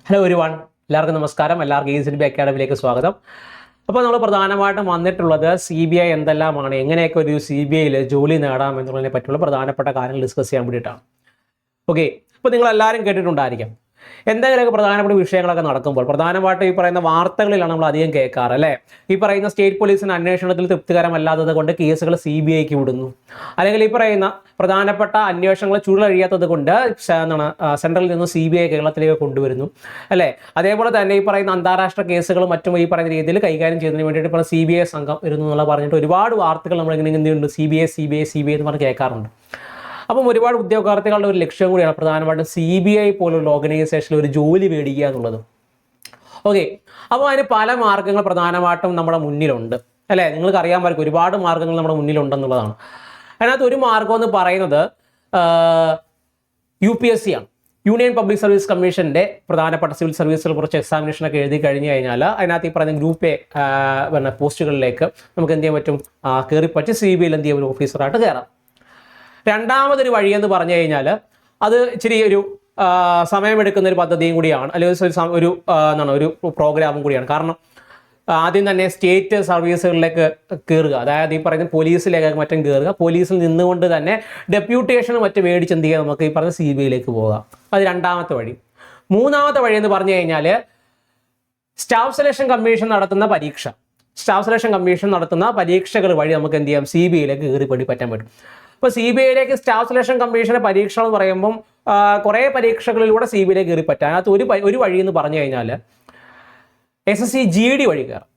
Hello everyone, എല്ലാവർക്കും നമസ്കാരം. എല്ലാവർക്കും ECB അക്കാഡമിയിലേക്ക് സ്വാഗതം. അപ്പോൾ നമ്മൾ പ്രധാനമായിട്ടും വന്നിട്ടുള്ളത് CBI എന്തെല്ലാമാണ്, എങ്ങനെയൊക്കെ ഒരു CBIയിൽ ജോലി നേടാം എന്നുള്ളതിനെ പറ്റിയുള്ള പ്രധാനപ്പെട്ട കാര്യങ്ങൾ ഡിസ്കസ് ചെയ്യാൻ വേണ്ടിയിട്ടാണ്. ഓക്കെ, അപ്പോൾ നിങ്ങൾ എല്ലാവരും കേട്ടിട്ടുണ്ടായിരിക്കാം എന്തെങ്കിലുമൊക്കെ പ്രധാനപ്പെട്ട വിഷയങ്ങളൊക്കെ നടക്കുമ്പോൾ പ്രധാനമായിട്ടും ഈ പറയുന്ന വാർത്തകളിലാണ് നമ്മൾ അധികം കേൾക്കാറ് അല്ലേ. ഈ പറയുന്ന സ്റ്റേറ്റ് പോലീസിന് അന്വേഷണത്തിൽ തൃപ്തികരമല്ലാത്തത് കൊണ്ട് കേസുകൾ CBIക്ക് വിടുന്നു, അല്ലെങ്കിൽ ഈ പറയുന്ന പ്രധാനപ്പെട്ട അന്വേഷണങ്ങൾ ചുരുളഴിയാത്തത് കൊണ്ട് സെൻട്രലിൽ നിന്ന് CBI കേരളത്തിലേക്ക് കൊണ്ടുവരുന്നു അല്ലേ. അതേപോലെ തന്നെ ഈ പറയുന്ന അന്താരാഷ്ട്ര കേസുകളും മറ്റും ഈ പറയുന്ന രീതിയിൽ കൈകാര്യം ചെയ്യുന്നതിന് വേണ്ടിയിട്ട് ഇപ്പോൾ CBI സംഘം വരുന്നു എന്നുള്ള പറഞ്ഞിട്ട് ഒരുപാട് വാർത്തകൾ നമ്മൾ ഇങ്ങനെ എന്തുണ്ട് CBI എന്ന് പറഞ്ഞ് കേൾക്കാറുണ്ട്. അപ്പം ഒരുപാട് ഉദ്യോഗാർത്ഥികളുടെ ഒരു ലക്ഷ്യം കൂടിയാണ് പ്രധാനമായിട്ടും CBI പോലുള്ള ഓർഗനൈസേഷനിൽ ഒരു ജോലി മേടിക്കുക എന്നുള്ളത്. ഓക്കെ, അപ്പോൾ അതിന് പല മാർഗ്ഗങ്ങൾ പ്രധാനമായിട്ടും നമ്മുടെ മുന്നിലുണ്ട് അല്ലേ. നിങ്ങൾക്ക് അറിയാൻ പറ്റും ഒരുപാട് മാർഗ്ഗങ്ങൾ നമ്മുടെ മുന്നിലുണ്ടെന്നുള്ളതാണ്. അതിനകത്ത് ഒരു മാർഗ്ഗം എന്ന് പറയുന്നത് UPSC ആണ്. യൂണിയൻ പബ്ലിക് സർവീസ് കമ്മീഷൻ്റെ പ്രധാനപ്പെട്ട സിവിൽ സർവീസുകൾ കുറച്ച് എക്സാമിനേഷനൊക്കെ എഴുതി കഴിഞ്ഞ് കഴിഞ്ഞാൽ അതിനകത്ത് ഈ പറയുന്ന ഗ്രൂപ്പ് A പോസ്റ്റുകളിലേക്ക് നമുക്ക് എന്ത് ചെയ്യാൻ പറ്റും, കയറിപ്പറ്റി CBIയിൽ എന്ത് ചെയ്യാൻ ഒരു ഓഫീസറായിട്ട് കയറാം. രണ്ടാമതൊരു വഴിയെന്ന് പറഞ്ഞു കഴിഞ്ഞാൽ അത് ഇച്ചിരി ഒരു സമയമെടുക്കുന്ന ഒരു പദ്ധതിയും കൂടിയാണ്, അല്ലെങ്കിൽ ഒരു പ്രോഗ്രാമും കൂടിയാണ്. കാരണം ആദ്യം തന്നെ സ്റ്റേറ്റ് സർവീസുകളിലേക്ക് കയറുക, അതായത് ഈ പറയുന്ന പോലീസിലേക്ക് മറ്റും കയറുക, പോലീസിൽ നിന്നുകൊണ്ട് തന്നെ ഡെപ്യൂട്ടേഷനും മറ്റും മേടിച്ച് എന്ത് ചെയ്യുക, നമുക്ക് ഈ പറഞ്ഞ CBIയിലേക്ക് പോകാം. അത് രണ്ടാമത്തെ വഴി. മൂന്നാമത്തെ വഴി എന്ന് പറഞ്ഞു കഴിഞ്ഞാൽ സ്റ്റാഫ് സെലക്ഷൻ കമ്മീഷൻ നടത്തുന്ന പരീക്ഷകൾ വഴി നമുക്ക് എന്ത് ചെയ്യാം, CBIയിലേക്ക് കയറി പറ്റാൻ പറ്റും. ഇപ്പോൾ CBIയിലേക്ക് സ്റ്റാഫ് സെലക്ഷൻ കമ്മീഷൻ്റെ പരീക്ഷ എന്ന് പറയുമ്പം കുറേ പരീക്ഷകളിലൂടെ CBIയിലേക്ക് കയറി പറ്റാം. അതിനകത്ത് ഒരു വഴി എന്ന് പറഞ്ഞു കഴിഞ്ഞാൽ SSC GD വഴി കയറാം.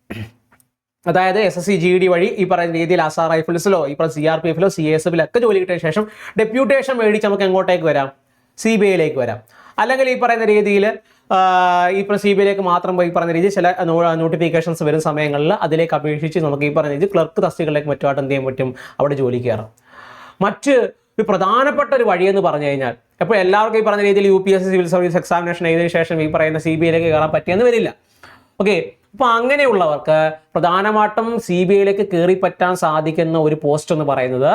അതായത് SSC GD വഴി ഈ പറയുന്ന രീതിയിൽ ASA റൈഫിൾസിലോ ഈ പറയുന്ന CRPFലോ CSFലൊക്കെ ജോലി കിട്ടിയ ശേഷം ഡെപ്യൂട്ടേഷൻ മേടിച്ച് നമുക്ക് എങ്ങോട്ടേക്ക് വരാം, CBIയിലേക്ക് വരാം. അല്ലെങ്കിൽ ഈ പറയുന്ന രീതിയിൽ ഇപ്പോൾ CBIയിലേക്ക് മാത്രം ഈ പറയുന്ന രീതിയിൽ ചില നോട്ടിഫിക്കേഷൻസ് വരുന്ന സമയങ്ങളിൽ അതിലേക്ക് അപേക്ഷിച്ച് നമുക്ക് ഈ പറയുന്ന രീതിയിൽ ക്ലർക്ക് തസ്തികകളിലേക്ക് മറ്റുമായിട്ട് എന്ത് ചെയ്യാൻ പറ്റും, അവിടെ ജോലി കയറാം. മറ്റ് ഒരു പ്രധാനപ്പെട്ട ഒരു വഴിയെന്ന് പറഞ്ഞു കഴിഞ്ഞാൽ ഇപ്പോൾ എല്ലാവർക്കും ഈ പറഞ്ഞ രീതിയിൽ UPSC സിവിൽ സർവീസ് എക്സാമിനേഷൻ എഴുതിയ ശേഷം ഈ പറയുന്ന CBIയിലേക്ക് കയറാൻ പറ്റിയെന്ന് വരില്ല. ഓക്കെ, അപ്പോൾ അങ്ങനെയുള്ളവർക്ക് പ്രധാനമായിട്ടും CBIയിലേക്ക് കയറി പറ്റാൻ സാധിക്കുന്ന ഒരു പോസ്റ്റ് എന്ന് പറയുന്നത്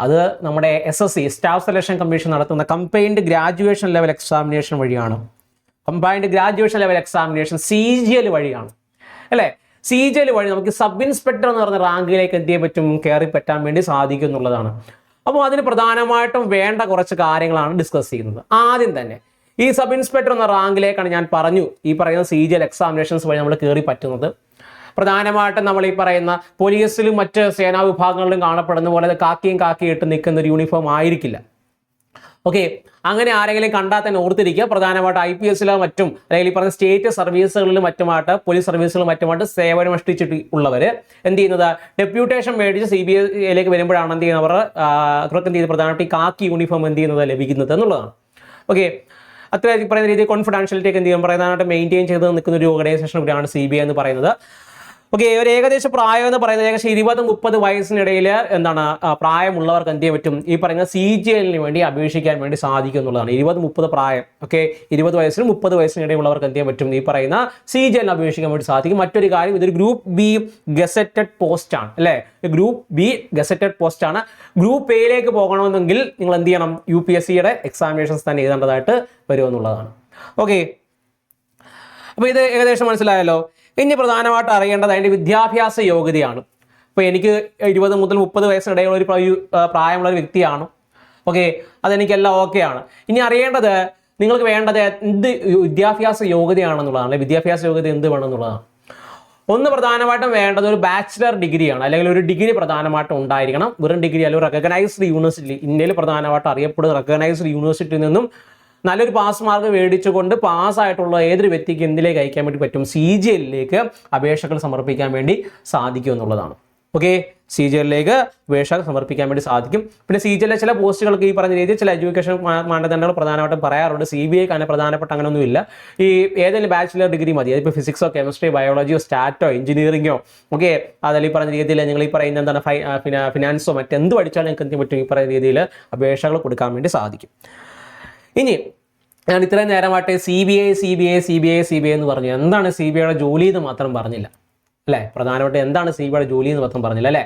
അത് നമ്മുടെ SSC സ്റ്റാഫ് സെലക്ഷൻ കമ്മീഷൻ നടത്തുന്ന കമ്പൈൻഡ് ഗ്രാജുവേഷൻ ലെവൽ എക്സാമിനേഷൻ വഴിയാണ്. Combined graduation level examination CGL വഴിയാണ് അല്ലേ. CGL വഴി നമുക്ക് സബ് ഇൻസ്പെക്ടർ എന്ന് പറഞ്ഞ റാങ്കിലേക്ക് എന്ത് ചെയ്യാൻ പറ്റും, കയറി പറ്റാൻ വേണ്ടി സാധിക്കും എന്നുള്ളതാണ്. അപ്പോൾ അതിന് പ്രധാനമായിട്ടും വേണ്ട കുറച്ച് കാര്യങ്ങളാണ് ഡിസ്കസ് ചെയ്യുന്നത്. ആദ്യം തന്നെ ഈ സബ് ഇൻസ്പെക്ടർ എന്ന റാങ്കിലേക്കാണ് ഞാൻ പറഞ്ഞു ഈ പറയുന്ന CGL എക്സാമിനേഷൻസ് വഴി നമ്മൾ കയറി പറ്റുന്നത്. പ്രധാനമായിട്ടും നമ്മൾ ഈ പറയുന്ന പോലീസിലും മറ്റ് സേനാ വിഭാഗങ്ങളിലും കാണപ്പെടുന്ന പോലെ കാക്കിയിട്ട് നിൽക്കുന്ന ഒരു യൂണിഫോം ആയിരിക്കില്ല. ഓക്കെ, അങ്ങനെ ആരെങ്കിലും കണ്ടാൽ തന്നെ ഓർത്തിരിക്കുക, പ്രധാനമായിട്ട് IPSലോ മറ്റും അല്ലെങ്കിൽ ഈ പറഞ്ഞ സ്റ്റേറ്റ് സർവീസുകളിലും മറ്റുമായിട്ട് പോലീസ് സർവീസുകളിലും മറ്റുമായിട്ട് സേവനം അനുഷ്ഠിച്ചിട്ട് ഉള്ളവർ എന്ത് ചെയ്യുന്നത്, ഡെപ്യൂട്ടേഷൻ മേടിച്ച് CBIയിലേക്ക് വരുമ്പോഴാണ് എന്ത് ചെയ്യുന്നത്, അവർക്ക് എന്ത് ചെയ്യുന്നത്, പ്രധാനമായിട്ട് ഈ കാക്കി യൂണിഫോം എന്ത് ചെയ്യുന്നത് ലഭിക്കുന്നത് എന്നുള്ളതാണ്. ഓക്കെ, അത്ര പറയുന്ന രീതിയിൽ കോൺഫിഡൻഷ്യലിറ്റി ഒക്കെ എന്ത് ചെയ്യും, പ്രധാനമായിട്ട് മെയിൻറ്റെയിൻ ചെയ്ത് നിൽക്കുന്ന ഒരു ഓർഗനൈസേഷൻ കൂടിയാണ് CBI എന്ന് പറയുന്നത്. ഓക്കെ, ഒരു ഏകദേശ പ്രായം എന്ന് പറയുന്നത് ഏകദേശം 20-30 വയസ്സിനിടയിൽ പ്രായമുള്ളവർക്ക് എന്ത് ചെയ്യാൻ പറ്റും, ഈ പറയുന്ന CGLന് വേണ്ടി അപേക്ഷിക്കാൻ വേണ്ടി സാധിക്കും എന്നുള്ളതാണ്. 20-30 പ്രായം, ഓക്കെ, 20 വയസ്സിനും 30 വയസ്സിനിടയിലുള്ളവർക്ക് എന്ത് ചെയ്യാൻ പറ്റും, ഈ പറയുന്ന CGLന് അപേക്ഷിക്കാൻ വേണ്ടി സാധിക്കും. മറ്റൊരു കാര്യം, ഇതൊരു ഗ്രൂപ്പ് B ഗസറ്റഡ് പോസ്റ്റ് ആണ് അല്ലേ. ഗ്രൂപ്പ് B ഗസറ്റഡ് പോസ്റ്റ് ആണ്. ഗ്രൂപ്പ് Aയിലേക്ക് പോകണമെന്നെങ്കിൽ നിങ്ങൾ എന്ത് ചെയ്യണം, UPSCയുടെ എക്സാമിനേഷൻസ് തന്നെ എഴുതേണ്ടതായിട്ട് വരുമെന്നുള്ളതാണ്. ഓക്കെ, അപ്പോൾ ഇത് ഏകദേശം മനസ്സിലായല്ലോ. ഇനി പ്രധാനമായിട്ട് അറിയേണ്ടത് അതിൻ്റെ വിദ്യാഭ്യാസ യോഗ്യതയാണ്. ഇപ്പോൾ എനിക്ക് 20 മുതൽ 30 വയസ്സിനിടയിലുള്ള ഒരു പ്രായമുള്ള ഒരു വ്യക്തിയാണ്. ഓക്കെ, അതെനിക്കെല്ലാം ഓക്കെയാണ്. ഇനി അറിയേണ്ടത് നിങ്ങൾക്ക് വേണ്ടത് എന്ത് വിദ്യാഭ്യാസ യോഗ്യതയാണെന്നുള്ളതാണ്. അല്ലെങ്കിൽ വിദ്യാഭ്യാസ യോഗ്യത എന്ത് വേണമെന്നുള്ളതാണ്. ഒന്ന് പ്രധാനമായിട്ടും വേണ്ടത് ഒരു ബാച്ചിലർ ഡിഗ്രിയാണ്, അല്ലെങ്കിൽ ഒരു ഡിഗ്രി പ്രധാനമായിട്ടും ഉണ്ടായിരിക്കണം. വെറും ഡിഗ്രി അല്ലെങ്കിൽ റെക്കഗ്നൈസ്ഡ് യൂണിവേഴ്സിറ്റി, ഇന്ത്യയിൽ പ്രധാനമായിട്ട് അറിയപ്പെടുന്ന റെക്കഗ്നൈസ്ഡ് യൂണിവേഴ്സിറ്റിയിൽ നിന്നും നല്ലൊരു പാസ് മാർക്ക് മേടിച്ചുകൊണ്ട് പാസ്സായിട്ടുള്ള ഏതൊരു വ്യക്തിക്ക് എന്തിലേക്ക് അയക്കാൻ വേണ്ടി പറ്റും, CGLലേക്ക് അപേക്ഷകൾ സമർപ്പിക്കാൻ വേണ്ടി സാധിക്കും എന്നുള്ളതാണ്. ഓക്കെ, CGLലേക്ക് അപേക്ഷ സമർപ്പിക്കാൻ വേണ്ടി സാധിക്കും. പിന്നെ CGLലെ ചില പോസ്റ്റുകൾക്ക് ഈ പറഞ്ഞ രീതിയിൽ ചില എഡ്യൂക്കേഷൻ മാനദണ്ഡങ്ങൾ പ്രധാനമായിട്ടും പറയാറുണ്ട്. CBIക്ക് അങ്ങനെ പ്രധാനപ്പെട്ട അങ്ങനെയൊന്നുമില്ല. ഈ ഏതെങ്കിലും ബാച്ചിലർ ഡിഗ്രി മതി, അതിപ്പോൾ ഫിസിക്സോ കെമിസ്ട്രി ബയോളജിയോ സ്റ്റാറ്റോ എഞ്ചിനീയറിങ്ങോ, ഓക്കെ, അതല്ല ഈ പറഞ്ഞ രീതിയിൽ നിങ്ങൾ ഈ പറയുന്ന എന്താണ് ഫിനാൻസോ മറ്റെന്ത് പഠിച്ചാലും നിങ്ങൾക്ക് എന്ത് പറ്റും, ഈ പറയുന്ന രീതിയിൽ അപേക്ഷകൾ കൊടുക്കാൻ വേണ്ടി സാധിക്കും. ഇനി ഞാൻ ഇത്രയും നേരമായിട്ട് CBI എന്ന് പറഞ്ഞു. എന്താണ് CBIയുടെ ജോലി എന്ന് മാത്രം പറഞ്ഞില്ല അല്ലേ. പ്രധാനമായിട്ട് എന്താണ് CBIയുടെ ജോലി എന്ന് മാത്രം പറഞ്ഞില്ല അല്ലേ.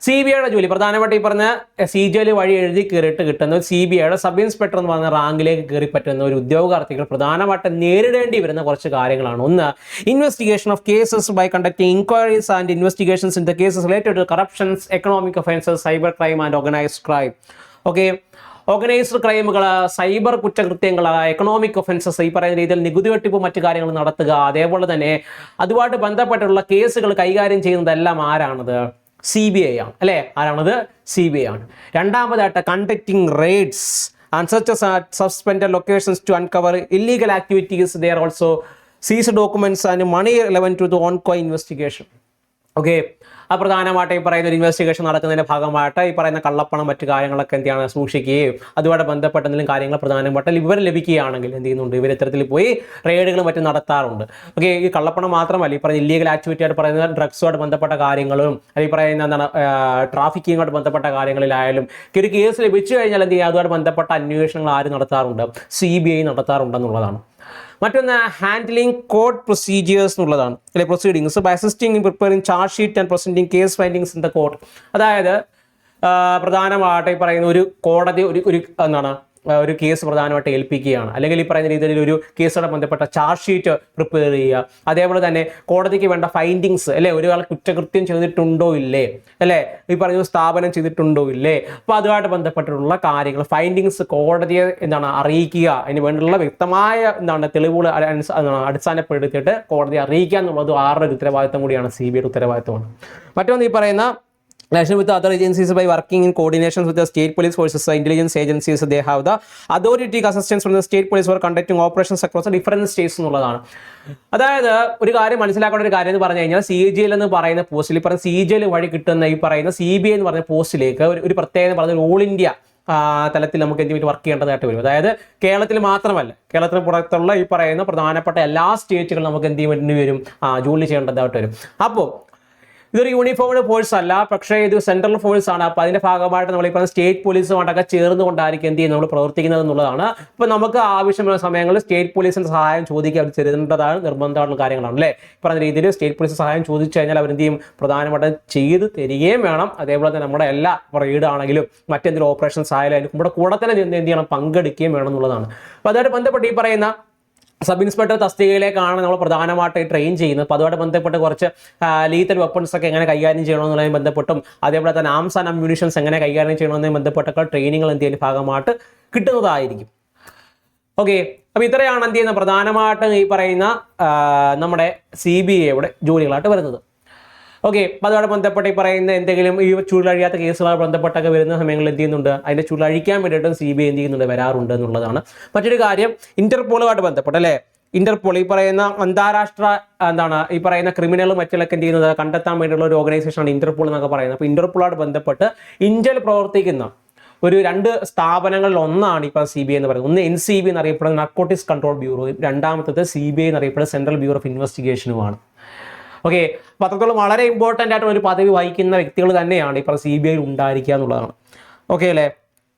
CBIയുടെ ജോലി പ്രധാനമായിട്ട് ഈ പറഞ്ഞ CGL വഴി എഴുതി കയറിയിട്ട് കിട്ടുന്ന CBIയുടെ സബ് ഇൻസ്പെക്ടർ എന്ന് പറഞ്ഞ റാങ്കിലേക്ക് കയറി പറ്റുന്ന ഒരു ഉദ്യോഗാർത്ഥികൾ പ്രധാനമായിട്ട് നേരിടേണ്ടി വരുന്ന കുറച്ച് കാര്യങ്ങളാണ്. ഒന്ന്, investigation of cases by conducting inquiries and investigations in the cases related to corruptions, economic offences, cyber crime and organised crime. Okay, organised ക്രൈമുകൾ, സൈബർ കുറ്റകൃത്യങ്ങൾ, എക്കണോമിക് ഒഫൻസസ്, ഈ പറയുന്ന രീതിയിൽ നികുതി വെട്ടിപ്പ് മറ്റു കാര്യങ്ങൾ നടത്തുക. അതേപോലെ തന്നെ അതുമായിട്ട് ബന്ധപ്പെട്ടുള്ള കേസുകൾ കൈകാര്യം ചെയ്യുന്നതെല്ലാം ആരാണത്? CBI ആണ് അല്ലേ? ആരാണത്? CBI ആണ്. രണ്ടാമതായിട്ട് conducting raids and searches at suspended locations to uncover illegal activities. They are also seize documents and money relevant to the ongoing investigation. Okay, ആ പ്രധാനമായിട്ട് ഈ പറയുന്ന ഒരു ഇൻവെസ്റ്റിഗേഷൻ നടക്കുന്നതിൻ്റെ ഭാഗമായിട്ട് ഈ പറയുന്ന കള്ളപ്പണം മറ്റു കാര്യങ്ങളൊക്കെ എന്താണ് സൂക്ഷിക്കുകയും അതുമായിട്ട് ബന്ധപ്പെട്ട എന്തെങ്കിലും കാര്യങ്ങൾ പ്രധാനപ്പെട്ട വിവരം ലഭിക്കുകയാണെങ്കിൽ എന്ത് ചെയ്യുന്നുണ്ട്, ഇവർ ഇത്തരത്തിൽ പോയി റെയ്ഡുകളും മറ്റും നടത്താറുണ്ട്. ഓക്കെ, ഈ കള്ളപ്പണം മാത്രമല്ല, ഈ പറയുന്ന ഇല്ലീഗൽ ആക്ടിവിറ്റി ആയിട്ട് പറയുന്ന ഡ്രഗ്സുമായിട്ട് ബന്ധപ്പെട്ട കാര്യങ്ങളും ഈ പറയുന്ന എന്താണ് ട്രാഫിക്കിങ്ങുമായിട്ട് ബന്ധപ്പെട്ട കാര്യങ്ങളിലായാലും ഒരു കേസ് ലഭിച്ചു കഴിഞ്ഞാൽ എന്ത് ചെയ്യുക, അതുമായിട്ട് ബന്ധപ്പെട്ട അന്വേഷണങ്ങൾ ആര് നടത്താറുണ്ട്? CBI നടത്താറുണ്ടെന്നുള്ളതാണ്. മറ്റൊന്ന് ഹാൻഡിലിംഗ് കോർട്ട് പ്രൊസീജിയേഴ്സ് എന്നുള്ളതാണ്, അല്ലെ proceedings by assisting in preparing charge sheet and presenting case findings in the court. അതായത് പ്രധാനമായിട്ട് ഈ പറയുന്ന ഒരു കോടതി ഒരു എന്താണ് ഒരു കേസ് പ്രധാനമായിട്ട് ഏൽപ്പിക്കുകയാണ്, അല്ലെങ്കിൽ ഈ പറയുന്ന രീതിയിൽ ഒരു കേസുമായി ബന്ധപ്പെട്ട ചാർജ് ഷീറ്റ് പ്രിപ്പയർ ചെയ്യുക. അതേപോലെ തന്നെ കോടതിക്ക് വേണ്ട ഫൈൻഡിങ്സ്, അല്ലെ ഒരാൾ കുറ്റകൃത്യം ചെയ്തിട്ടുണ്ടോ ഇല്ലേ, അല്ലെ ഈ പറയുന്ന സ്ഥാപനം ചെയ്തിട്ടുണ്ടോ ഇല്ലേ, അപ്പോൾ അതുമായിട്ട് ബന്ധപ്പെട്ടിട്ടുള്ള കാര്യങ്ങൾ ഫൈൻഡിങ്സ് കോടതിയെ എന്താണ് അറിയിക്കുക. അതിന് വേണ്ടിയുള്ള വ്യക്തമായ എന്താണ് തെളിവുകൾ അടിസ്ഥാനപ്പെടുത്തിയിട്ട് കോടതിയെ അറിയിക്കുക എന്നുള്ളത് ആരുടെ ഒരു ഉത്തരവാദിത്തം കൂടിയാണ്? CBIയുടെ ഉത്തരവാദിത്തമാണ്. മറ്റൊന്ന് ഈ പറയുന്ന relation with the other agencies by working in coordination with the state police forces, intelligence agencies. They have the authority assistance from the state police for conducting operations across the different states എന്നുള്ളതാണ്. അതായത് ഒരു കാര്യം മനസ്സിലാക്കേണ്ട ഒരു കാര്യം എന്ന് പറഞ്ഞു കഴിഞ്ഞാൽ CGL എന്ന് പറയുന്ന പോസ്റ്റിൽ ഈ പറയുന്ന CGL വഴി കിട്ടുന്ന ഈ പറയുന്ന CBI എന്ന് പറയുന്ന പോസ്റ്റിലേക്ക് ഒരു പ്രത്യേകത പറഞ്ഞ ഓൾ ഇന്ത്യ തലത്തിൽ നമുക്ക് എന്ത് വർക്ക് ചെയ്യേണ്ടതായിട്ട് വരും. അതായത് കേരളത്തിൽ മാത്രമല്ല, കേരളത്തിന് പുറത്തുള്ള ഈ പറയുന്ന പ്രധാനപ്പെട്ട എല്ലാ സ്റ്റേറ്റുകളും നമുക്ക് എന്ത് ചെയ്യേണ്ടി വരും? ജോലി ചെയ്യേണ്ടതായിട്ട് വരും. അപ്പോൾ ഇതൊരു യൂണിഫോംഡ് ഫോഴ്സ് അല്ല, പക്ഷേ ഇത് സെൻട്രൽ ഫോഴ്സ് ആണ്. അപ്പോൾ അതിന്റെ ഭാഗമായിട്ട് നമ്മൾ ഈ പറഞ്ഞ സ്റ്റേറ്റ് പോലീസുമായിട്ടൊക്കെ ചേർന്നുകൊണ്ടായിരിക്കും എന്ത് ചെയ്യുന്നത്, നമ്മൾ പ്രവർത്തിക്കുന്നത് എന്നുള്ളതാണ്. അപ്പോൾ നമുക്ക് ആവശ്യമുള്ള സമയങ്ങളിൽ സ്റ്റേറ്റ് പോലീസിന്റെ സഹായം ചോദിക്കുക, അവർ തരേണ്ടതാണ്, നിർബന്ധമായിട്ടുള്ള കാര്യങ്ങളാണ് അല്ലേ. പറഞ്ഞ രീതിയിൽ സ്റ്റേറ്റ് പോലീസ് സഹായം ചോദിച്ചു കഴിഞ്ഞാൽ അവരെന്ത് ചെയ്യും, പ്രധാനമായിട്ടും ചെയ്ത് തരികയും വേണം. അതേപോലെ തന്നെ നമ്മുടെ എല്ലാ റെയ്ഡ് ആണെങ്കിലും മറ്റെന്തെങ്കിലും ഓപ്പറേഷൻസ് ആയാലും നമ്മുടെ കൂടെ തന്നെ എന്ത് ചെയ്യണം, പങ്കെടുക്കുകയും വേണം എന്നുള്ളതാണ്. അപ്പോൾ അതുമായിട്ട് ബന്ധപ്പെട്ട് ഈ പറയുന്ന സബ് ഇൻസ്പെക്ടർ തസ്തികയിലേക്കാണ് നമ്മൾ പ്രധാനമായിട്ട് ട്രെയിൻ ചെയ്യുന്നത്. അപ്പോൾ അതുമായിട്ട് ബന്ധപ്പെട്ട് കുറച്ച് ലീത്തൽ വെപ്പൺസ് ഒക്കെ എങ്ങനെ കൈകാര്യം ചെയ്യണമെന്നുള്ളതിന് ബന്ധപ്പെട്ടും അതേപോലെ തന്നെ ആംസ് ആൻഡ് അമ്യൂണിഷൻസ് എങ്ങനെ കൈകാര്യം ചെയ്യണമെന്നതിന് ബന്ധപ്പെട്ടൊക്കെ ട്രെയിനിങ്ങൾ എന്ത് ചെയ്യുന്ന ഭാഗമായിട്ട് കിട്ടുന്നതായിരിക്കും. ഓക്കെ, അപ്പോൾ ഇത്രയാണ് എന്ത് ചെയ്യുന്നത് പ്രധാനമായിട്ടും ഈ പറയുന്ന നമ്മുടെ CBIയുടെ ജോലികളായിട്ട് വരുന്നത്. ഓക്കെ, അപ്പോൾ അതോടെ ബന്ധപ്പെട്ട് ഈ പറയുന്ന എന്തെങ്കിലും ഈ ചുരുളഴിയാത്ത കേസുമായി ബന്ധപ്പെട്ടൊക്കെ വരുന്ന സമയങ്ങളിൽ എന്ത് ചെയ്യുന്നുണ്ട്, അതിൻ്റെ ചുരുളഴിക്കാൻ വേണ്ടിയിട്ടും CBI എന്ത് ചെയ്യുന്നുണ്ട്, വരാറുണ്ട് എന്നുള്ളതാണ്. മറ്റൊരു കാര്യം ഇന്റർപോളുമായിട്ട് ബന്ധപ്പെട്ട് അല്ലേ, ഇന്റർപോൾ ഈ പറയുന്ന അന്താരാഷ്ട്ര എന്താണ് ഈ പറയുന്ന ക്രിമിനലും മറ്റുള്ളൊക്കെ എന്ത് ചെയ്യുന്നത് കണ്ടെത്താൻ വേണ്ടിയുള്ള ഒരു ഓർഗനൈസേഷനാണ് ഇന്റർപോൾ എന്നൊക്കെ പറയുന്നത്. അപ്പോൾ ഇന്റർപോളുമായിട്ട് ബന്ധപ്പെട്ട് ഇന്ത്യയിൽ പ്രവർത്തിക്കുന്ന ഒരു 2 സ്ഥാപനങ്ങളിൽ ഒന്നാണ് ഇപ്പോൾ CBI എന്ന് പറയുന്നത്. ഒന്ന് NCB എന്നറിയപ്പെടുന്ന നാർക്കോട്ടിക്സ് കൺട്രോൾ ബ്യൂറോയും രണ്ടാമത്തത് CBI എന്നറിയപ്പെടുന്ന സെൻട്രൽ ബ്യൂറോ ഓഫ് ഇൻവെസ്റ്റിഗേഷനുമാണ്. ഓക്കെ, അപ്പോൾ അത്രത്തോളം വളരെ ഇമ്പോർട്ടൻ്റ് ആയിട്ട് ഒരു പദവി വഹിക്കുന്ന വ്യക്തികൾ തന്നെയാണ് ഇപ്പോൾ CBI ഉണ്ടായിരിക്കുക എന്നുള്ളതാണ്. ഓക്കെ അല്ലേ.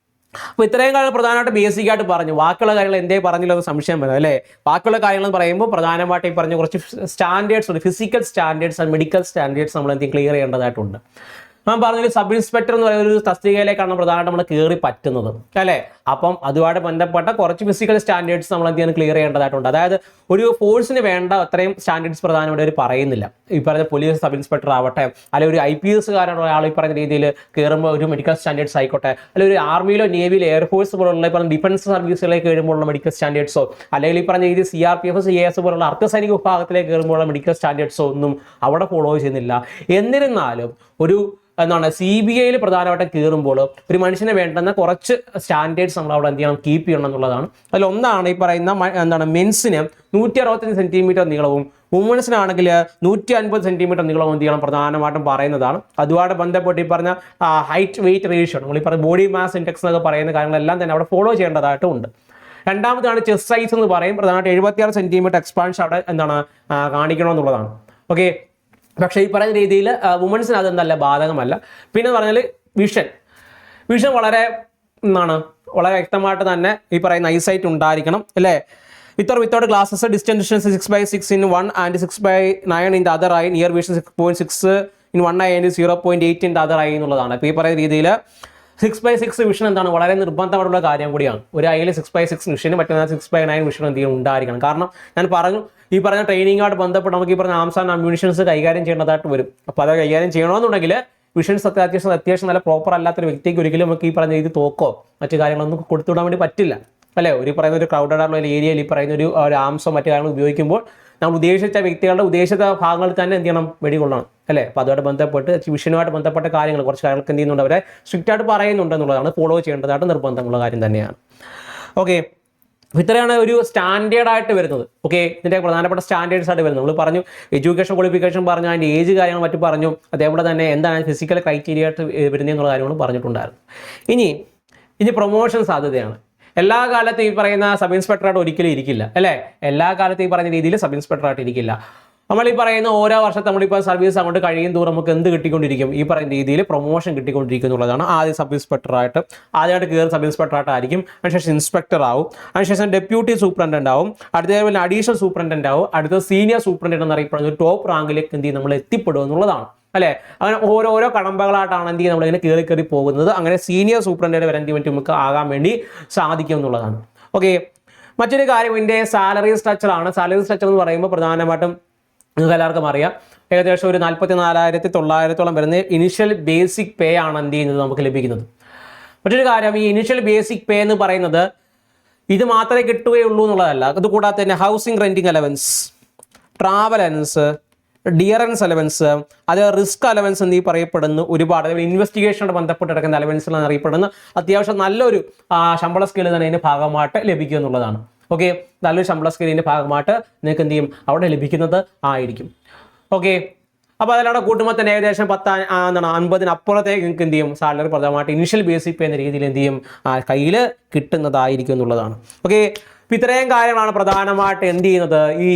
അപ്പോൾ ഇത്രയും കാര്യങ്ങൾ പ്രധാനമായിട്ട് ബേസിക് ആയിട്ട് പറഞ്ഞു. ബാക്കിയുള്ള കാര്യങ്ങൾ എന്തേ പറഞ്ഞില്ല എന്ന് സംശയം വരും അല്ലേ. ബാക്കിയുള്ള കാര്യങ്ങൾ എന്ന് പറയുമ്പോൾ പ്രധാനമായിട്ട് ഈ പറഞ്ഞ കുറച്ച് സ്റ്റാൻഡേർഡ്സ് ഉണ്ട്, physical standards and medical standards നമ്മൾ എന്തെങ്കിലും ക്ലിയർ ചെയ്യേണ്ടതായിട്ടുണ്ട്. ഞാൻ പറഞ്ഞൊരു സബ് ഇൻസ്പെക്ടർ എന്ന് പറയുന്ന ഒരു തസ്തികയിലേക്കാണ് പ്രധാനമായിട്ട് നമ്മൾ കയറി പറ്റുന്നത് അല്ലേ. അപ്പം അതുമായിട്ട് ബന്ധപ്പെട്ട കുറച്ച് ഫിസിക്കൽ സ്റ്റാൻഡേർഡ്സ് നമ്മൾ എന്ത് ചെയ്യാൻ ക്ലിയർ ചെയ്യേണ്ടതായിട്ടുണ്ട്. അതായത് ഒരു ഫോഴ്സിന് വേണ്ട അത്രയും സ്റ്റാൻഡേർഡ്സ് പ്രധാനമായിട്ട് അവർ പറയുന്നില്ല. ഈ പറഞ്ഞ പോലീസ് സബ് ഇൻസ്പെക്ടർ ആവട്ടെ, അല്ലെങ്കിൽ ഒരു IPS കാരാണ് ഒരാൾ ഈ പറഞ്ഞ രീതിയിൽ കയറുമ്പോൾ ഒരു മെഡിക്കൽ സ്റ്റാൻഡേർഡ്സ് ആയിക്കോട്ടെ, അല്ലെങ്കിൽ ഒരു ആർമിയിലോ നേവിയിലോ എയർഫോഴ്സ് പോലുള്ള ഈ പറഞ്ഞ ഡിഫൻസ് സർവീസുകളിലേക്ക് കയറുമ്പോഴുള്ള മെഡിക്കൽ സ്റ്റാൻഡേർഡ്സോ, അല്ലെങ്കിൽ ഈ പറഞ്ഞ രീതി CRPF CAS പോലുള്ള അർദ്ധസൈനിക വിഭാഗത്തിലേക്ക് കയറുമ്പോഴുള്ള മെഡിക്കൽ സ്റ്റാൻഡേർഡ്സോ ഒന്നും അവിടെ ഫോളോ ചെയ്യുന്നില്ല. എന്നിരുന്നാലും ഒരു എന്താണ് CBIയിൽ പ്രധാനമായിട്ടും കയറുമ്പോൾ ഒരു മനുഷ്യന് വേണ്ടുന്ന കുറച്ച് സ്റ്റാൻഡേർഡ്സ് നമ്മൾ അവിടെ എന്ത് ചെയ്യണം, കീപ്പ് ചെയ്യണം എന്നുള്ളതാണ്. അതിലൊന്നാണ് ഈ പറയുന്ന എന്താണ് മെൻസിന് 165 സെൻറ്റിമീറ്റർ നീളവും വുമൻസിനാണെങ്കിൽ 150 സെൻറ്റിമീറ്റർ നീളവും എന്ത് ചെയ്യണം പ്രധാനമായിട്ടും പറയുന്നതാണ്. അതുമായിട്ട് ബന്ധപ്പെട്ട് ഈ പറഞ്ഞ ഹൈറ്റ് വെയിറ്റ് റേഷ്യോ, നമ്മൾ ഈ പറഞ്ഞ ബോഡി മാസ് ഇൻഡെക്സ് എന്നൊക്കെ പറയുന്ന കാര്യങ്ങളെല്ലാം തന്നെ അവിടെ ഫോളോ ചെയ്യേണ്ടതായിട്ടുണ്ട്. രണ്ടാമതാണ് ചെസ്റ്റ് സൈസ് എന്ന് പറയും. പ്രധാനമായിട്ട് 76 സെൻറ്റിമീറ്റർ എക്സ്പാൻഷൻ അവിടെ എന്താണ് കാണിക്കണമെന്നുള്ളതാണ്. ഓക്കെ, പക്ഷേ ഈ പറയുന്ന രീതിയിൽ വുമൻസിന് അതെന്തല്ല ബാധകമല്ല. പിന്നെ പറഞ്ഞാൽ വിഷൻ വളരെ വളരെ വ്യക്തമായിട്ട് തന്നെ ഈ പറയുന്ന ഐസൈറ്റ് ഉണ്ടായിരിക്കണം അല്ലേ. Without glasses, distance 6/6 in one and 6/9 in the other eye, near vision 6.6 in 1 I and 0.8 in the other I എന്നുള്ളതാണ്. അപ്പോൾ ഈ പറയുന്ന രീതിയിൽ 6/6 വിഷൻ എന്താണ് വളരെ നിർബന്ധമായിട്ടുള്ള കാര്യം കൂടിയാണ്. ഒരു ഐയിൽ 6/6 വിഷനും മറ്റൊന്ന് 6/9 വിഷനും എന്ത് ചെയ്യും ഉണ്ടായിരിക്കണം. കാരണം ഞാൻ പറഞ്ഞു ഈ പറഞ്ഞ ട്രെയിനിങ്ങായിട്ട് ബന്ധപ്പെട്ട് നമുക്ക് ഈ പറഞ്ഞ ആംസ് ആൻഡ് അമ്യൂണിഷൻസ് കൈകാര്യം ചെയ്യേണ്ടതായിട്ട് വരും. അപ്പോൾ അത് കൈകാര്യം ചെയ്യണമെന്നുണ്ടെങ്കിൽ വിഷൻസ് അത്യാവശ്യം നല്ല പ്രോപ്പർ അല്ലാത്തൊരു വ്യക്തിക്ക് ഒരിക്കലും നമുക്ക് ഈ പറഞ്ഞ രീതി തോക്കോ മറ്റു കാര്യങ്ങളൊന്നും കൊടുത്തുവിടാൻ വേണ്ടി പറ്റില്ല അല്ലേ. ഒരു പറയുന്ന ഒരു ക്രൗഡഡ് ആയിട്ടുള്ള ഏരിയയിൽ ഈ പറയുന്ന ഒരു ആംസോ മറ്റു കാര്യങ്ങൾ ഉപയോഗിക്കുമ്പോൾ നമ്മൾ ഉദ്ദേശിച്ച വ്യക്തികളുടെ ഉദ്ദേശിച്ച ഭാഗങ്ങളിൽ തന്നെ എന്ത് ചെയ്യണം വെടികൊള്ളണം അല്ലേ. അപ്പോൾ അതുമായിട്ട് ബന്ധപ്പെട്ട് വിഷനുമായിട്ട് ബന്ധപ്പെട്ട കാര്യങ്ങൾ കുറച്ച് കാര്യങ്ങൾക്ക് എന്ത് ചെയ്യുന്നുണ്ട് അവരെ സ്ട്രിക്റ്റ് ആയിട്ട് പറയുന്നുണ്ട് എന്നുള്ളതാണ്. ഫോളോ ചെയ്യേണ്ടതായിട്ട് നിർബന്ധമുള്ള കാര്യം തന്നെയാണ്. ഓക്കെ, ഇത്രയാണ് ഒരു സ്റ്റാൻഡേർഡ് ആയിട്ട് വരുന്നത്. ഓക്കെ, ഇതിൻ്റെ പ്രധാനപ്പെട്ട സ്റ്റാൻഡേർഡ്സ് ആയിട്ട് വരുന്നത്. നമ്മൾ പറഞ്ഞു എഡ്യൂക്കേഷൻ ക്വാളിഫിക്കേഷൻ പറഞ്ഞു, അതിൻ്റെ ഏജ് കാര്യങ്ങൾ മറ്റും പറഞ്ഞു, അതേപോലെ തന്നെ എന്താണ് ഫിസിക്കൽ ക്രൈറ്റീരിയ ആയിട്ട് വരുന്നതെന്നുള്ള കാര്യങ്ങളും പറഞ്ഞിട്ടുണ്ടായിരുന്നു. ഇനി പ്രൊമോഷൻ സാധ്യതയാണ്. എല്ലാ കാലത്തും ഈ പറയുന്ന സബ് ഇൻസ്പെക്ടറായിട്ട് ഒരിക്കലും ഇരിക്കില്ല അല്ലേ. എല്ലാ കാലത്തും ഈ പറയുന്ന രീതിയിൽ സബ് ഇൻസ്പെക്ടറായിട്ട് ഇരിക്കില്ല. നമ്മൾ ഈ പറയുന്ന ഓരോ വർഷത്തെ നമ്മളിപ്പോൾ സർവീസ് അങ്ങോട്ട് കഴിയും തോറും നമുക്ക് എന്ത് കിട്ടിക്കൊണ്ടിരിക്കും, ഈ പറയുന്ന രീതിയിൽ പ്രൊമോഷൻ കിട്ടിക്കൊണ്ടിരിക്കും എന്നുള്ളതാണ്. ആദ്യം സബ് ഇൻസ്പെക്ടറായിട്ട് ആദ്യമായിട്ട് കയറി സബ് ഇൻസ്പെക്ടറായിട്ടായിരിക്കും, അതിനുശേഷം ഇൻസ്പെക്ടർ ആവും, അതിനുശേഷം ഡെപ്യൂട്ടി സൂപ്രണ്ടൻ്റ് ആവും, അടുത്തതുപോലെ അഡീഷണൽ സൂപ്രണ്ടൻ്റ് ആവും, അടുത്ത സീനിയർ സൂപ്രണ്ടൻ്റ് എന്നറിയപ്പെടുന്ന ഒരു ടോപ്പ് റാങ്കിലേക്ക് എന്ത് ചെയ്യും നമ്മൾ എത്തിപ്പെടുക എന്നുള്ളതാണ് അല്ലേ. അങ്ങനെ ഓരോരോ കടമ്പകളായിട്ടാണ് എന്ത് ചെയ്യുക നമ്മളിങ്ങനെ കയറി പോകുന്നത്. അങ്ങനെ സീനിയർ സൂപ്രണ്ടൻ്റ് വരെ എന്ത് പറ്റും നമുക്ക് ആകാൻ വേണ്ടി സാധിക്കും എന്നുള്ളതാണ്. ഓക്കെ, മറ്റൊരു കാര്യം ഇതിൻ്റെ സാലറി സ്ട്രക്ചറാണ്. സാലറി സ്ട്രക്ചർ എന്ന് പറയുമ്പോൾ പ്രധാനമായിട്ടും നിങ്ങൾക്ക് എല്ലാവർക്കും അറിയാം ഏകദേശം ഒരു 44,900 വരുന്ന ഇനിഷ്യൽ ബേസിക് പേ ആണ് എന്ത് ചെയ്യുന്നത് നമുക്ക് ലഭിക്കുന്നത്. മറ്റൊരു കാര്യം ഈ ഇനിഷ്യൽ ബേസിക് പേ എന്ന് പറയുന്നത് ഇത് മാത്രമേ കിട്ടുകയുള്ളൂ എന്നുള്ളതല്ല. അതുകൂടാതെ തന്നെ housing renting allowance, travel allowance, dearness allowance, അത് റിസ്ക് അലവൻസ് എന്നീ പറയപ്പെടുന്ന ഒരുപാട് ഇൻവെസ്റ്റിഗേഷനോട് ബന്ധപ്പെട്ട് കിടക്കുന്ന അലവൻസുകൾ എന്നറിയപ്പെടുന്ന അത്യാവശ്യം നല്ലൊരു ശമ്പള സ്കെയിൽ തന്നെ അതിൻ്റെ ഭാഗമായിട്ട് ലഭിക്കുക എന്നുള്ളതാണ്. ഓക്കെ, നല്ലൊരു ശമ്പള സ്കെയിലിൻ്റെ ഭാഗമായിട്ട് നിങ്ങൾക്ക് എന്ത് ചെയ്യും അവിടെ ലഭിക്കുന്നത് ആയിരിക്കും. ഓക്കെ, അപ്പോൾ അതിലൂടെ കൂട്ടുമ്പോൾ തന്നെ ഏകദേശം 50-അപ്പുറത്തേക്ക് നിങ്ങൾക്ക് എന്ത് ചെയ്യും സാലറി പ്രധാനമായിട്ട് ഇനിഷ്യൽ ബേസിക് പേ എന്ന രീതിയിൽ എന്ത് ചെയ്യും കയ്യിൽ കിട്ടുന്നതായിരിക്കും എന്നുള്ളതാണ്. ഓക്കെ, അപ്പോൾ ഇത്രയും കാര്യങ്ങളാണ് പ്രധാനമായിട്ട് എന്ത് ചെയ്യുന്നത് ഈ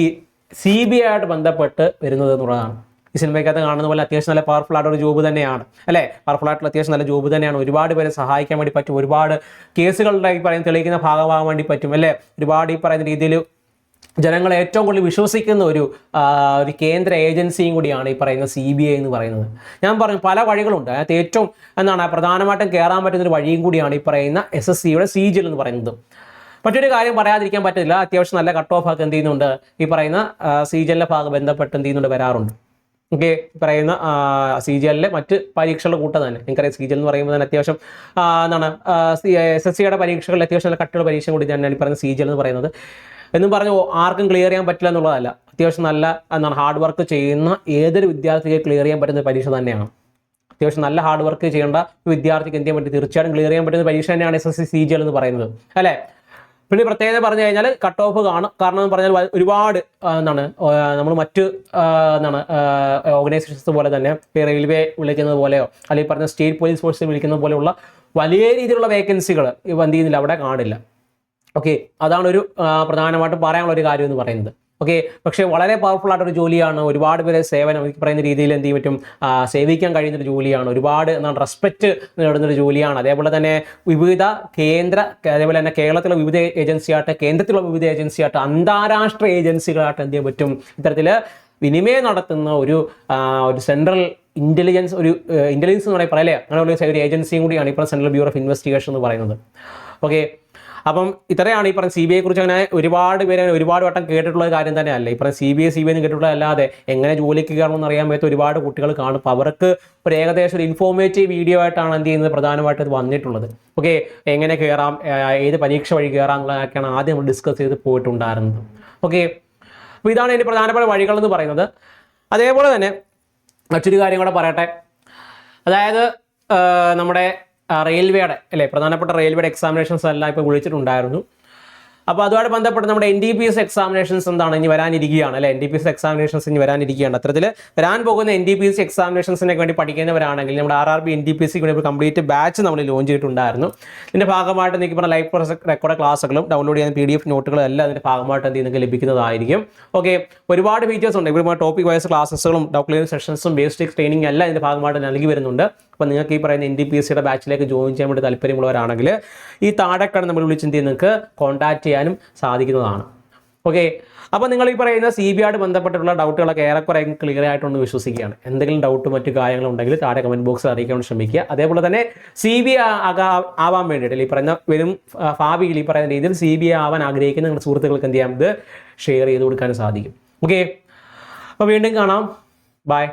CBI ആയിട്ട് ബന്ധപ്പെട്ട് വരുന്നത് എന്നുള്ളതാണ്. ഈ സിനിമയ്ക്കകത്ത് കാണുന്ന പോലെ അത്യാവശ്യം നല്ല പവർഫുൾ ആയിട്ടുള്ള ഒരു ജോബ് തന്നെയാണ് അല്ലേ. പവർഫുൾ ആയിട്ടുള്ള അത്യാവശ്യം നല്ല ജോബ് തന്നെയാണ്. ഒരുപാട് പേരെ സഹായിക്കാൻ വേണ്ടി പറ്റും, ഒരുപാട് കേസുകളുടെ ഈ പറയുന്ന തെളിയിക്കുന്ന ഭാഗമാകാൻ വേണ്ടി പറ്റും അല്ലേ. ഒരുപാട് ഈ പറയുന്ന രീതിയിൽ ജനങ്ങളെ ഏറ്റവും കൂടുതൽ വിശ്വസിക്കുന്ന ഒരു കേന്ദ്ര ഏജൻസിയും കൂടിയാണ് ഈ പറയുന്ന CBI എന്ന് പറയുന്നത്. ഞാൻ പറഞ്ഞു പല വഴികളുണ്ട്. അതിനകത്ത് ഏറ്റവും പ്രധാനമായിട്ടും കയറാൻ പറ്റുന്നൊരു വഴിയും കൂടിയാണ് ഈ പറയുന്ന SSCയുടെ CGL എന്ന് പറയുന്നത്. മറ്റൊരു കാര്യം പറയാതിരിക്കാൻ പറ്റില്ല, അത്യാവശ്യം നല്ല കട്ട് ഓഫ് ഒക്കെ എന്ത് ചെയ്യുന്നുണ്ട് ഈ പറയുന്ന CGLന്റെ ഭാഗം ബന്ധപ്പെട്ട് എന്ത് ചെയ്യുന്നുണ്ട് വരാറുണ്ട്. ഓക്കെ, പറയുന്ന CGLലെ മറ്റ് പരീക്ഷകളുടെ കൂട്ടം തന്നെ എനിക്കറിയാം. CGL എന്ന് പറയുമ്പോൾ തന്നെ അത്യാവശ്യം SSCയുടെ പരീക്ഷകളിൽ അത്യാവശ്യം നല്ല കട്ടുള്ള പരീക്ഷ കൂടി തന്നെയാണ് ഈ പറയുന്ന CGL എന്ന് പറയുന്നത്. എന്നും പറഞ്ഞു ആർക്കും ക്ലിയർ ചെയ്യാൻ പറ്റില്ല എന്നുള്ളതല്ല. അത്യാവശ്യം നല്ല ഹാർഡ് വർക്ക് ചെയ്യുന്ന ഏതൊരു വിദ്യാർത്ഥിക്ക് ക്ലിയർ ചെയ്യാൻ പറ്റുന്ന പരീക്ഷ തന്നെയാണ്. അത്യാവശ്യം നല്ല ഹാർഡ് വർക്ക് ചെയ്യേണ്ട ഒരു വിദ്യാർത്ഥിക്ക് എന്ത് ചെയ്യാൻ പറ്റും തീർച്ചയായിട്ടും ക്ലിയർ ചെയ്യാൻ പറ്റുന്ന പരീക്ഷ തന്നെയാണ് SSC CGL എന്ന് പറയുന്നത് അല്ലേ. പിന്നെ പ്രത്യേകത പറഞ്ഞു കഴിഞ്ഞാൽ കട്ട് ഓഫ് കാണും. കാരണം എന്ന് പറഞ്ഞാൽ ഒരുപാട് നമ്മൾ മറ്റ് ഓർഗനൈസേഷൻസ് പോലെ തന്നെ റെയിൽവേ വിളിക്കുന്നത് പോലെയോ അല്ലെങ്കിൽ പറഞ്ഞ സ്റ്റേറ്റ് പോലീസ് ഫോഴ്സ് വിളിക്കുന്ന പോലെയുള്ള വലിയ രീതിയിലുള്ള വേക്കൻസികൾ എന്ത് ചെയ്യുന്നില്ല അവിടെ കാണില്ല. ഓക്കെ, അതാണ് ഒരു പ്രധാനമായിട്ടും പറയാനുള്ള ഒരു കാര്യം എന്ന് പറയുന്നത്. ഓക്കെ, പക്ഷേ വളരെ പവർഫുൾ ആയിട്ടൊരു ജോലിയാണ്. ഒരുപാട് പേരെ സേവനം ഈ പറയുന്ന രീതിയിൽ എന്ത് ചെയ്യും പറ്റും സേവിക്കാൻ കഴിയുന്നൊരു ജോലിയാണ്. ഒരുപാട് റെസ്പെക്റ്റ് നേടുന്നൊരു ജോലിയാണ്. അതേപോലെ തന്നെ വിവിധ അതേപോലെ തന്നെ കേരളത്തിലെ വിവിധ ഏജൻസിയായിട്ട്, കേന്ദ്രത്തിലുള്ള വിവിധ ഏജൻസിയായിട്ട്, അന്താരാഷ്ട്ര ഏജൻസികളായിട്ട് എന്ത് ചെയ്യാൻ പറ്റും ഇത്തരത്തിൽ വിനിമയം നടത്തുന്ന ഒരു സെൻട്രൽ ഇൻ്റലിജൻസ് എന്ന് പറയുമ്പോൾ പറയല്ലേ അങ്ങനെയുള്ള ഒരു ഏജൻസിയും കൂടിയാണ് ഇപ്പോൾ സെൻട്രൽ ബ്യൂറോ ഓഫ് ഇൻവെസ്റ്റിഗേഷൻ എന്ന് പറയുന്നത്. ഓക്കെ, അപ്പം ഇത്രയാണ് ഈ പറഞ്ഞ CBI കുറിച്ച് അങ്ങനെ ഒരുപാട് പേര് ഒരുപാട് വട്ടം കേട്ടിട്ടുള്ള കാര്യം തന്നെയല്ല. ഈ പറഞ്ഞ CBI എന്ന് കേട്ടിട്ടുള്ള അല്ലാതെ എങ്ങനെ ജോലിക്ക് കയറണമെന്ന് അറിയാൻ പറ്റാത്ത ഒരുപാട് കുട്ടികൾ കാണും. അപ്പോൾ അവർക്ക് ഒരു ഏകദേശം ഒരു ഇൻഫോർമേറ്റീവ് വീഡിയോ ആയിട്ടാണ് എന്ത് ചെയ്യുന്നത് പ്രധാനമായിട്ട് ഇത് വന്നിട്ടുള്ളത്. ഓക്കെ, എങ്ങനെ കയറാം, ഏത് പരീക്ഷ വഴി കയറാം എന്നുള്ളതൊക്കെയാണ് ആദ്യം നമ്മൾ ഡിസ്കസ് ചെയ്ത് പോയിട്ടുണ്ടായിരുന്നത്. ഓക്കെ, അപ്പോൾ ഇതാണ് ഇതിൻ്റെ പ്രധാനപ്പെട്ട വഴികളെന്ന് പറയുന്നത്. അതേപോലെ തന്നെ മറ്റൊരു കാര്യം കൂടെ പറയട്ടെ. അതായത് നമ്മുടെ റെയിൽവേയുടെ പ്രധാനപ്പെട്ട റെയിൽവേയുടെ എക്സാമിനേഷൻസ് എല്ലാം ഇപ്പോൾ വിളിച്ചിട്ടുണ്ടായിരുന്നു. അപ്പോൾ അതുമായിട്ട് ബന്ധപ്പെട്ട് നമ്മുടെ NTPC എക്സാമിനേഷൻസ് എന്താണ് ഇനി വരാനിരിക്കുകയാണ് NTPC എക്സാമിനേഷൻസ് ഇനി വരാനിരിക്കുകയാണ്. അത്തരത്തിൽ വരാൻ പോകുന്ന NTPC എക്സാമിനേഷൻസിനെ വേണ്ടി പഠിക്കുന്നവരാണെങ്കിൽ നമ്മുടെ RRB NTPC വേണ്ടി കംപ്ലീറ്റ് ബാച്ച് നമ്മൾ ലോഞ്ച് ചെയ്തിട്ടുണ്ടായിരുന്നു. ഇതിൻ്റെ ഭാഗമായിട്ട് നിങ്ങൾക്ക് പറഞ്ഞ ലൈവ് റെക്കോർഡ് ക്ലാസ്സുകളും ഡൗൺലോഡ് ചെയ്യുന്ന PDF നോട്ടുകളും എല്ലാം അതിൻ്റെ ഭാഗമായിട്ട് നിങ്ങൾക്ക് ലഭിക്കുന്നതായിരിക്കും. ഓക്കെ, ഒരുപാട് ഫീച്ചേഴ്സ് ഉണ്ട്. ഇവിടെ ടോപ്പിക് വൈസ് ക്ലാസ്സുകളും ഡൗട്ട് ക്ലിയർ സെഷൻസും ബേസിക് ട്രെയിനിങ് എല്ലാം ഇതിൻ്റെ ഭാഗമായിട്ട് നൽകി വരുന്നുണ്ട്. അപ്പോൾ നിങ്ങൾക്ക് ഈ പറയുന്ന NTPCയുടെ ബാച്ചിലേക്ക് ജോയിൻ ചെയ്യാൻ വേണ്ടി താല്പര്യമുള്ളവരാണെങ്കിൽ ഈ താഴെക്കാണ് നമ്മൾ വിളിച്ച് നിങ്ങൾക്ക് കോൺടാക്ട് ചെയ്യാനും സാധിക്കുന്നതാണ്. ഓക്കെ, അപ്പോൾ നിങ്ങൾ ഈ പറയുന്ന CBI ആയിട്ട് ബന്ധപ്പെട്ടിട്ടുള്ള ഡൗട്ടുകളൊക്കെ ഏറെക്കുറെ ക്ലിയർ ആയിട്ടൊന്ന് വിശ്വസിക്കുകയാണ്. എന്തെങ്കിലും ഡൗട്ട് മറ്റു കാര്യങ്ങളുണ്ടെങ്കിൽ താഴെ കമൻറ്റ് ബോക്സിൽ അറിയിക്കാൻ ശ്രമിക്കുക. അതേപോലെ തന്നെ CBI ആവാൻ വേണ്ടിയിട്ട് ഈ പറയുന്ന വരും ഭാവിയിൽ ഈ പറയുന്ന രീതിയിൽ CBI ആവാൻ ആഗ്രഹിക്കുന്ന നിങ്ങളുടെ സുഹൃത്തുക്കൾക്ക് എന്ത് ചെയ്യാം, ഇത് ഷെയർ ചെയ്ത് കൊടുക്കാൻ സാധിക്കും. ഓക്കെ, അപ്പോൾ വീണ്ടും കാണാം. ബൈ.